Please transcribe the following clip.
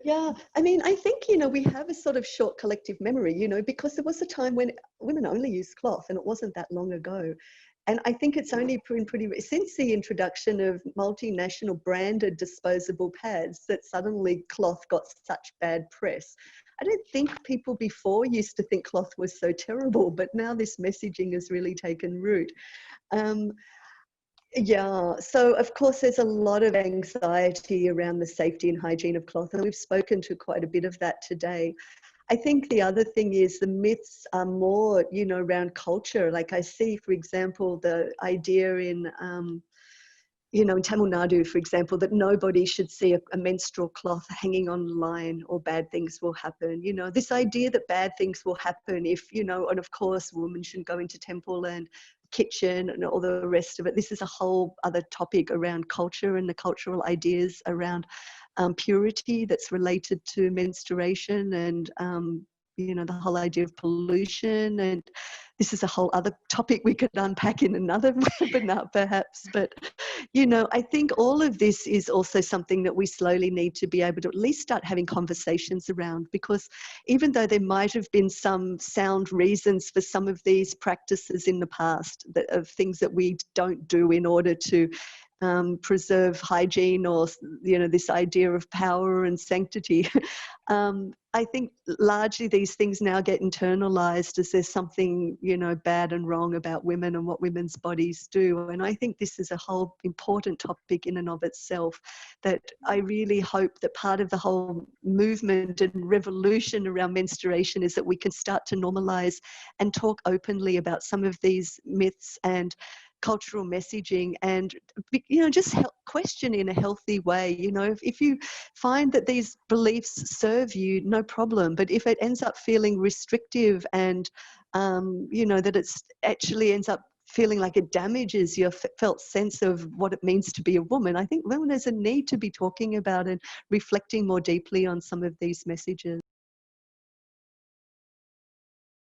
Yeah, I mean, I think, you know, we have a sort of short collective memory, you know, because there was a time when women only used cloth and it wasn't that long ago. And I think it's only been since the introduction of multinational branded disposable pads that suddenly cloth got such bad press. I don't think people before used to think cloth was so terrible, but now this messaging has really taken root. Um, yeah, so of course there's a lot of anxiety around the safety and hygiene of cloth, and we've spoken to quite a bit of that today. I think the other thing is the myths are more, you know, around culture. Like I see, for example, the idea in, you know, in Tamil Nadu, for example, that nobody should see a menstrual cloth hanging on the line or bad things will happen. You know, this idea that bad things will happen if, you know, and of course, women shouldn't go into temple and kitchen and all the rest of it. This is a whole other topic around culture and the cultural ideas around purity that's related to menstruation and, you know, the whole idea of pollution. And this is a whole other topic we could unpack in another webinar perhaps. But, you know, I think all of this is also something that we slowly need to be able to at least start having conversations around, because even though there might have been some sound reasons for some of these practices in the past of things that we don't do in order to preserve hygiene, or, you know, this idea of power and sanctity. I think largely these things now get internalized as there's something, you know, bad and wrong about women and what women's bodies do. And I think this is a whole important topic in and of itself, that I really hope that part of the whole movement and revolution around menstruation is that we can start to normalize and talk openly about some of these myths and cultural messaging, and, you know, just question in a healthy way. You know, if you find that these beliefs serve you, no problem, but if it ends up feeling restrictive and you know, that it's actually ends up feeling like it damages your felt sense of what it means to be a woman, I think, well, there's a need to be talking about and reflecting more deeply on some of these messages.